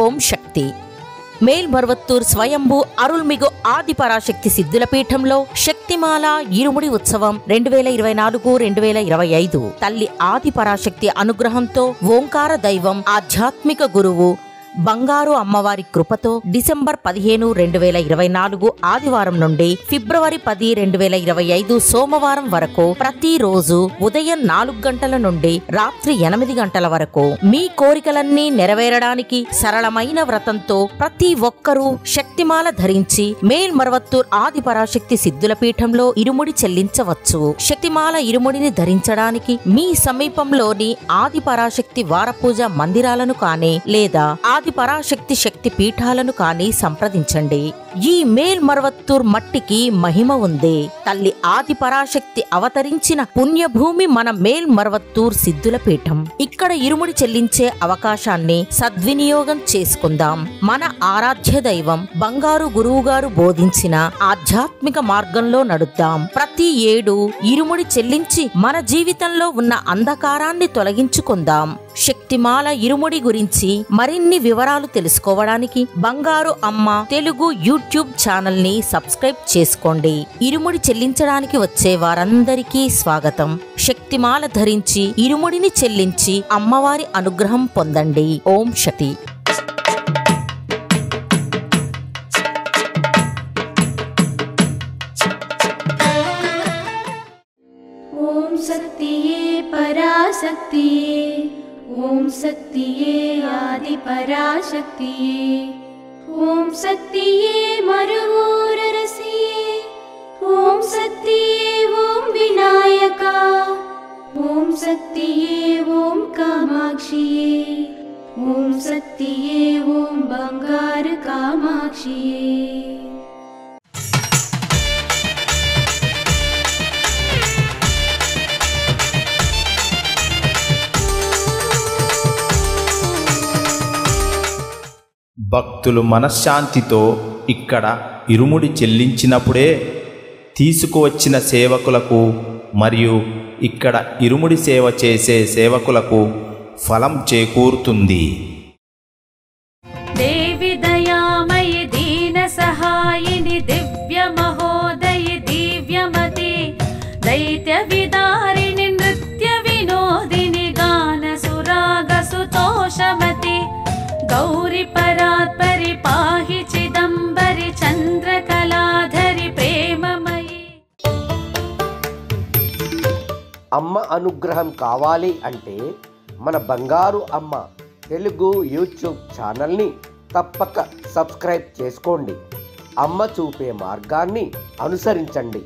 ఓం శక్తి. మేల్మరువత్తూర్ స్వయంభూ అరుల్మిగు ఆదిపరాశక్తి సిద్ధుల పీఠంలో శక్తిమాల ఇరుముడి ఉత్సవం 2024-2025 తల్లి ఆదిపరాశక్తి అనుగ్రహంతో ఓంకార దైవం ఆధ్యాత్మిక గురువు బంగారు అమ్మవారి కృపతో డిసెంబర్ 15, 2024 ఆదివారం నుండి ఫిబ్రవరి 10, 2025 సోమవారం వరకు ప్రతిరోజు ఉదయం 4 గంటల నుండి రాత్రి 8 గంటల వరకు మీ కోరికలన్నీ నెరవేరడానికి సరళమైన వ్రతంతో ప్రతి ఒక్కరూ శక్తిమాల ధరించి మేల్మరువత్తూర్ ఆదిపరాశక్తి సిద్ధుల పీఠంలో ఇరుముడి చెల్లించవచ్చు. శక్తిమాల ఇరుముడిని ధరించడానికి మీ సమీపంలోని ఆదిపరాశక్తి వారపూజ మందిరాలను కానీ లేదా ఆదిపరాశక్తి శక్తి పీఠాలను కానీ సంప్రదించండి. ఈ మేల్మరువత్తూర్ మట్టికి మహిమ ఉంది. తల్లి ఆదిపరాశక్తి అవతరించిన పుణ్యభూమి మన మేల్మరువత్తూర్ సిద్ధుల పీఠం. ఇక్కడ ఇరుముడి చెల్లించే అవకాశాన్ని సద్వినియోగం చేసుకుందాం. మన ఆరాధ్య దైవం బంగారు గురువుగారు బోధించిన ఆధ్యాత్మిక మార్గంలో నడుద్దాం. ప్రతి ఏడు ఇరుముడి చెల్లించి మన జీవితంలో ఉన్న అంధకారాన్ని తొలగించుకుందాం. శక్తిమాల ఇరుముడి గురించి మరిన్ని వివరాలు తెలుసుకోవడానికి బంగారు అమ్మ తెలుగు యూట్యూబ్ ఛానల్ ని సబ్స్క్రైబ్ చేసుకోండి. ఇరుముడి చెల్లించడానికి వచ్చే వారందరికీ స్వాగతం. శక్తిమాల ధరించి ఇరుముడిని చెల్లించి అమ్మవారి అనుగ్రహం పొందండి. ఓం శక్తి. ఓం శక్తియే పరాశక్తియే, ఓం శక్తియే ఆదిపరాశక్తియే, ఓం శక్తియే మరువూరరసియే, ఓం శక్తియే ఓం వినాయక, ఓం శక్తియే ఓం కామాక్షియే, ఓం శక్తియే ఓం బంగారు కామాక్షియే. భక్తులు మనశ్శాంతితో ఇక్కడ ఇరుముడి చెల్లించినప్పుడే తీసుకువచ్చిన సేవకులకు మరియు ఇక్కడ ఇరుముడి సేవ చేసే సేవకులకు ఫలం చేకూరుతుంది. దేవి దయామయి దీన సహాయిని దివ్య మహోదయి దివ్యమతి దైత్య విదారిణి నృత్య వినోదిని గాన సురాగ సుతోషమతి గౌరి పరాత్పరి పాహి చిదంబరి చంద్రకళాధరి ప్రేమమయి. అమ్మ అనుగ్రహం కావాలి అంటే మన బంగారు అమ్మ తెలుగు యూట్యూబ్ ఛానల్ని తప్పక సబ్స్క్రైబ్ చేసుకోండి. అమ్మ చూపే మార్గాన్ని అనుసరించండి.